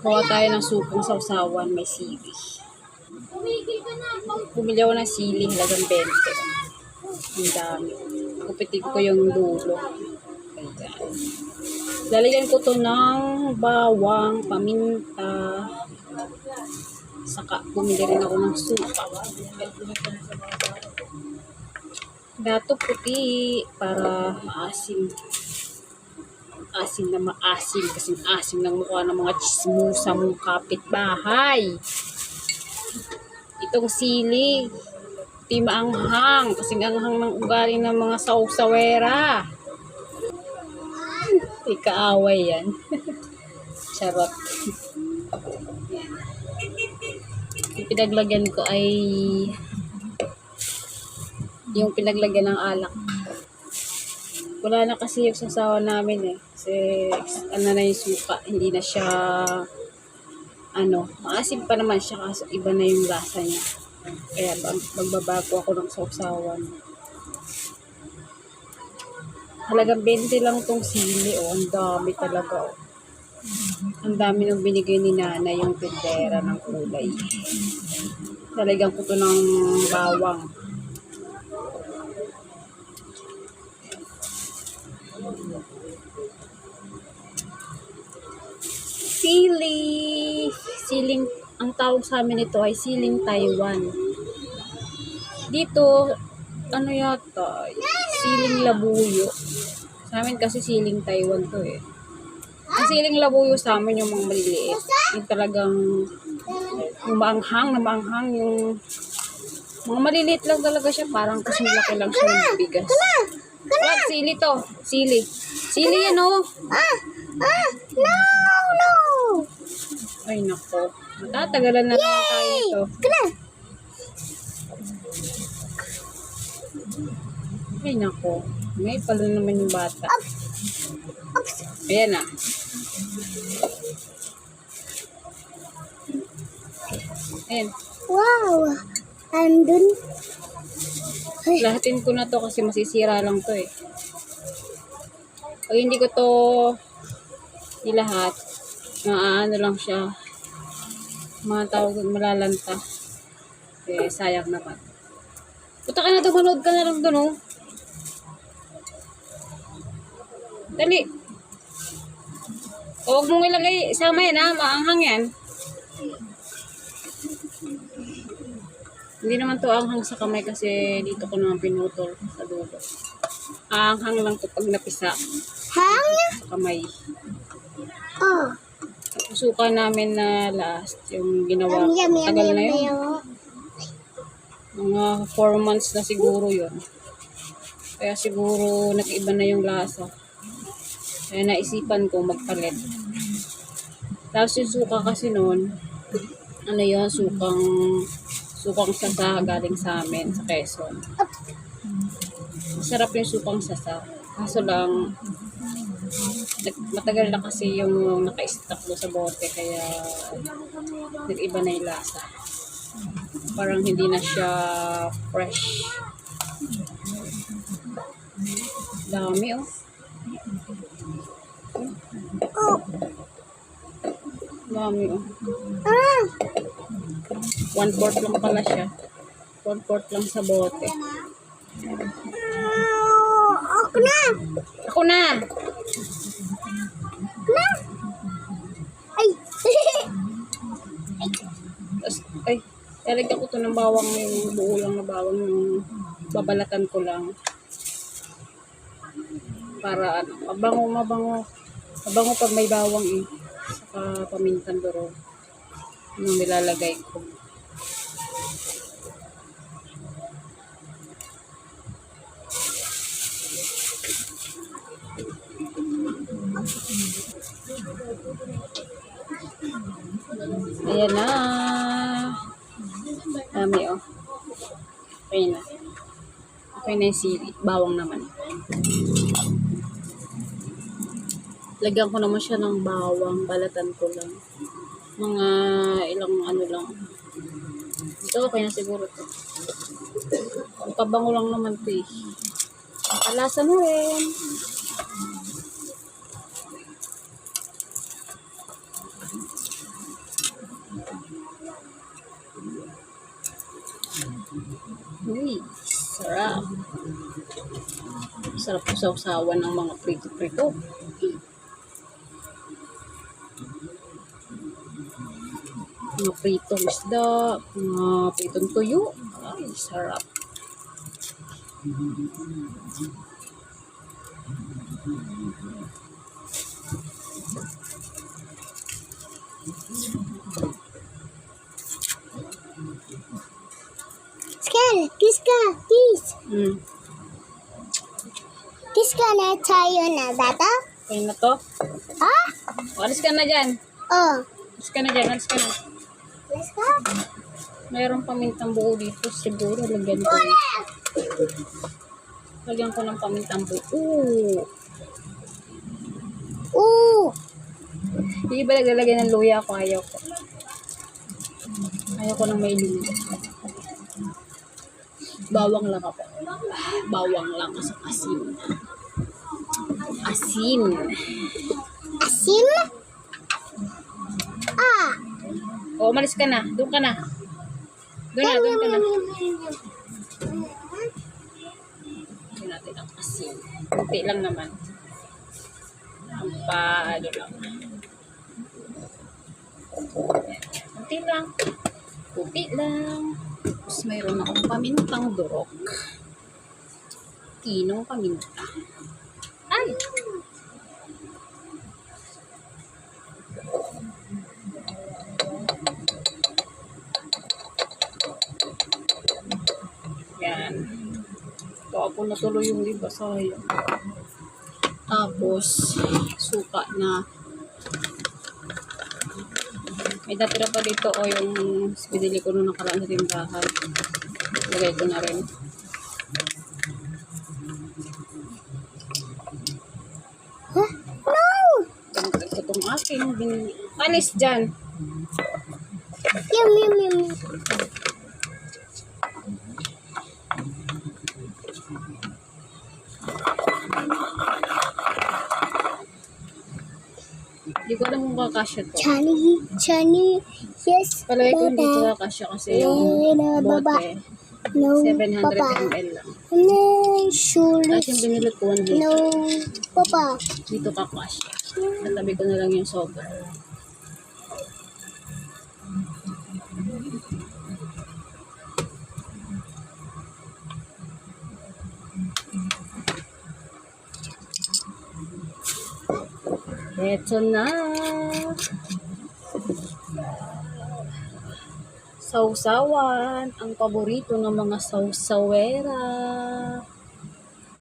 Kuha tayo ng supong sausawan, may sili. Bumili ako ng sili, halagang 20. Ang dami. Kupitin ko yung dulo. Ayan. Lalagyan ko to ng bawang, paminta. Saka bumili rin ako ng suka. Dato puti para maasim. Asim na maasim. Kasing asim ng mukha ng mga chismosa mong kapitbahay. Itong sili, di maanghang. Kasing anghang ng ugali ng mga sausawera. Di kaaway yan. Charot. Yung pinaglagyan ko ay yung pinaglagyan ng alak. Wala na kasi yung sasawa namin eh. Kasi ano na yung suka, hindi na siya maasim pa naman siya kaso iba na yung lasa niya. Kaya magbabago ako ng sausawan. Halagang 20 lang tong sili oh. Ang dami talaga oh. Ang dami nung binigay ni Nana yung tindera ng kulay. Talagyan ko to ng bawang. Siling, ang tawag sa amin ito ay siling Taiwan. Dito, ano yata, siling labuyo. Sa amin kasi siling Taiwan to eh. Ang siling labuyo sa amin yung mga maliliit. Yung talagang yung maanghang, yung mga maliliit lang talaga siya. Parang kasing laki lang siya ng bigas. What? Sili to. Sili. Sili yan oh. No. Ay nako. Matatagalan na naman tayo ito. Ay nako. May pala naman yung bata. Ayan na. Ayan. Wow! Andun. Lahatin ko na to kasi masisira lang to eh. Pag hindi ko to nilahat, ano lang siya, mga tawag malalanta. Eh, sayang naman. Punta ka na to, manood ka na lang doon oh. Dali. Huwag mong ilagay, sama yan ha, maanghang yan. Hindi naman to anghang sa kamay kasi dito ko naman pinutol sa dulo. Anghang lang to pag napisa sa kamay. Oh. Suka namin na last, yung ginawa ko. Tagal na yun. Mga 4 months na siguro yun. Kaya siguro nag-iba na yung lasa. Kaya naisipan ko magpalit. Tapos yung suka kasi noon, ano yun, sukang sasa galing sa amin, sa Quezon. Masarap yung sukang sasa. Kaso lang, matagal na kasi yung naka-stock do sa bote, kaya nag-iba na yung lasa. Parang hindi na siya fresh. Dami oh. Dami oh. 1/4 lang pala siya. 1/4 lang sa bote. Ako na. Ay! Ay, talagyan ko to ng bawang, yung buo lang na bawang, yung babalatan ko lang. Para mabango pag may bawang eh. Saka pamintan duro. Yung nilalagay ko. Ayan na. Dami oh. Okay na. Okay na yung sili. Bawang naman. Lagyan ko naman siya ng bawang. Balatan ko lang. Mga ilang ano lang. Ito okay na siguro to. Ang pabango lang naman to eh. Kalasa mo rin. Uy, sarap. Sarap po sausawan ng mga prito-prito. Mga pritong isda, mga pritong tuyo. Ay, sarap. Scan, kiss ka, kiss. Mm. Kiss ka na tayo na bata. Kaya na to. Ha? Alis ka na dyan. Oh, Alis ka na dyan. Alis ka na. let's go. Mayroong pamintang buo dito. Siguro, lagyan ko. Lagyan ko ng pamintang buo. Ooh, Hindi ba naglalagay ng luya ako? Ayaw ko. Ayaw ko ng may luya. Bawang lang ako. Bawang lang sa asin. Asin. asim. Ah, O, umalis ka na. Doon ka na. Doon na, doon ka na. Doon natin ang asin. Kunti lang naman. Ang paano lang. Kunti lang. Kunti lang. Tapos mayroon akong pamintang durok. Tinong paminta. Ay! Yan. Tapos natuloy yung liba sayang. Tapos, suka na. May natira pa dito o yung binili ko nung nakaraan sa tindahan. Lagay ko na rin. huh? No. Dagdag ko itong aking binili. Alis dyan. Yum, yum, yum. Hindi ko alam kung kakasya to. Chani, yes, Palagay ko hindi baba. ko kakasya kasi yung Baba. bote. No, 700 papa. ml lang. No, sure. Tapos yung binili ko 1 liter. No, papa. Dito kakasya. Natabi ko na lang yung sobra. Eto na. Sausawan. Ang paborito ng mga sausawera.